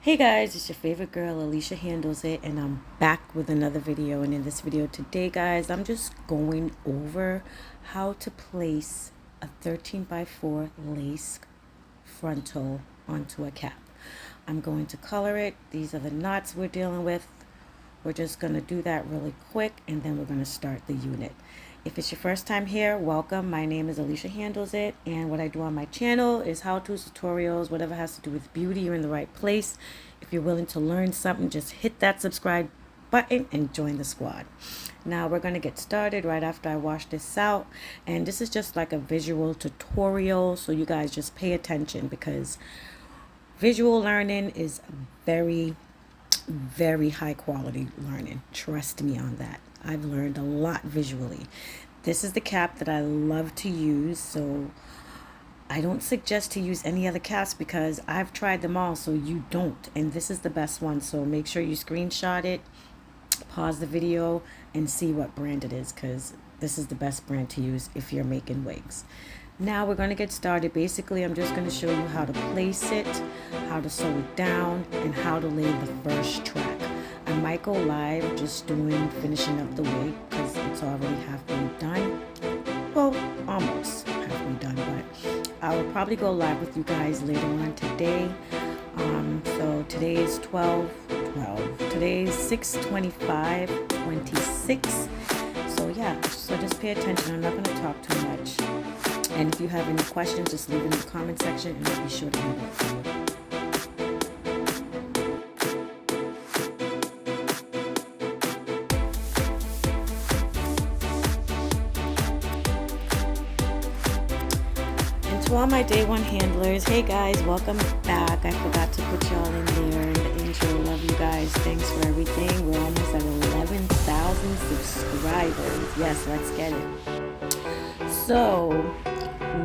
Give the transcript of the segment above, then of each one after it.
Hey guys, it's your favorite girl Alicia Handles It, and I'm back with another video. And in this video today, guys, I'm just going over how to place a 13 by 4 lace frontal onto a cap. I'm going to color it. These are the knots we're dealing with. We're just going to do that really quick, and then we're going to start the unit. If it's your first time here, welcome. My name is Alicia Handles It, and what I do on my channel is how-to tutorials, whatever has to do with beauty. You're in the right place. If you're willing to learn something, just hit that subscribe button and join the squad. Now we're going to get started right after I wash this out, and this is just like a visual tutorial, so you guys just pay attention because visual learning is very high quality learning. Trust me on that. I've learned a lot visually. This is the cap that I love to use, so I don't suggest to use any other caps because I've tried them all, so you don't. And this is the best one, so make sure you screenshot it, pause the video, and see what brand it is, because this is the best brand to use if you're making wigs. Now we're going to get started. Basically, I'm just going to show you how to place it, how to sew it down, and how to lay the first track. I might go live just finishing up the wig because it's already halfway done. Well, almost halfway done, but I will probably go live with you guys later on today. So today is 12. Today is 6/25/26. So yeah, so just pay attention. I'm not going to talk too much. And if you have any questions, just leave it in the comment section and I'll be sure to handle it for you. To all my day one handlers, hey guys, welcome back. I forgot to put y'all in there in the intro. Love you guys. Thanks for everything. We're almost at 11,000 subscribers. Yes, let's get it. So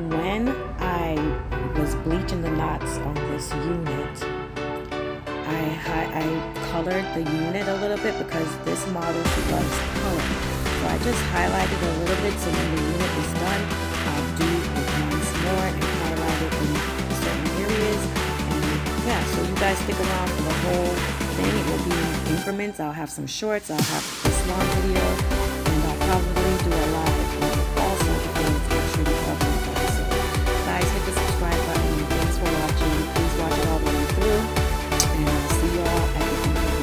when I was bleaching the knots on this unit, I colored the unit a little bit because this model, she loves color. So I just highlighted a little bit, so when the unit is done, I'll do it once more and highlight it in certain areas. And yeah, so you guys stick around for the whole thing. It will be in increments. I'll have some shorts, I'll have this long video, and I'll probably do a live with all sorts of things. Make sure you cover it. So guys, hit the subscribe button, and thanks for watching. Please watch it all the way through, and I'll see y'all at the end of the video.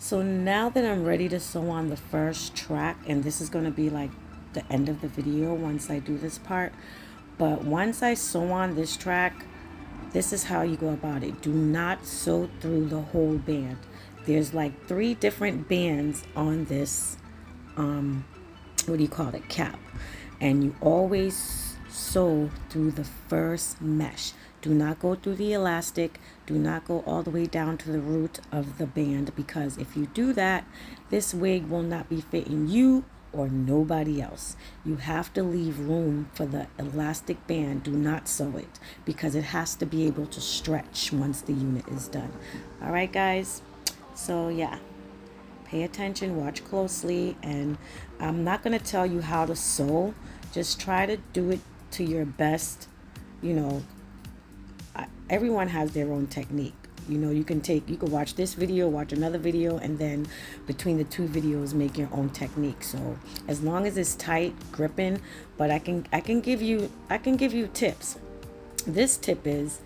So now that I'm ready to sew on the first track, and this is going to be like the end of the video once I do this part, but once I sew on this track, this is how you go about it. Do not sew through the whole band. There's like 3 different bands on this, what do you call it, cap. And you always sew through the first mesh. Do not go through the elastic. Do not go all the way down to the root of the band, because if you do that, this wig will not be fitting you or nobody else. You have to leave room for the elastic band. Do not sew it, because it has to be able to stretch once the unit is done. All right, guys. So yeah, pay attention, watch closely, and I'm not going to tell you how to sew. Just try to do it to your best. You know, everyone has their own technique. You know, you can watch this video, watch another video, and then between the 2 videos make your own technique. So as long as it's tight, gripping, but I can give you tips. This tip is,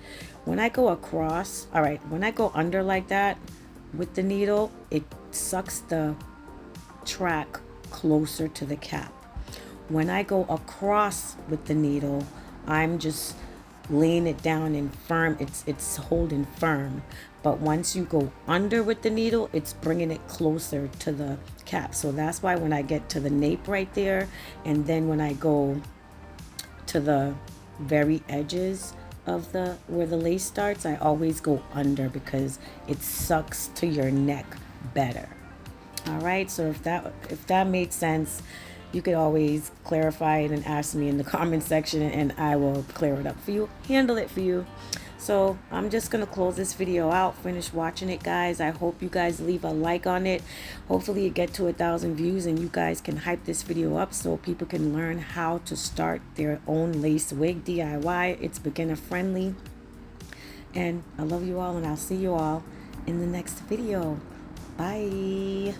when I go across, all right, when I go under like that with the needle, it sucks the track closer to the cap. When I go across with the needle, I'm just laying it down and firm. It's holding firm. But once you go under with the needle, it's bringing it closer to the cap. So that's why when I get to the nape right there, and then when I go to the very edges of the where the lace starts, I always go under, because it sucks to your neck better. All right, so if that made sense, you could always clarify it and ask me in the comment section, and I will clear it up for you, handle it for you. So I'm just going to close this video out, finish watching it, guys. I hope you guys leave a like on it. Hopefully it get to 1,000 views, and you guys can hype this video up so people can learn how to start their own lace wig DIY. It's beginner friendly. And I love you all, and I'll see you all in the next video. Bye.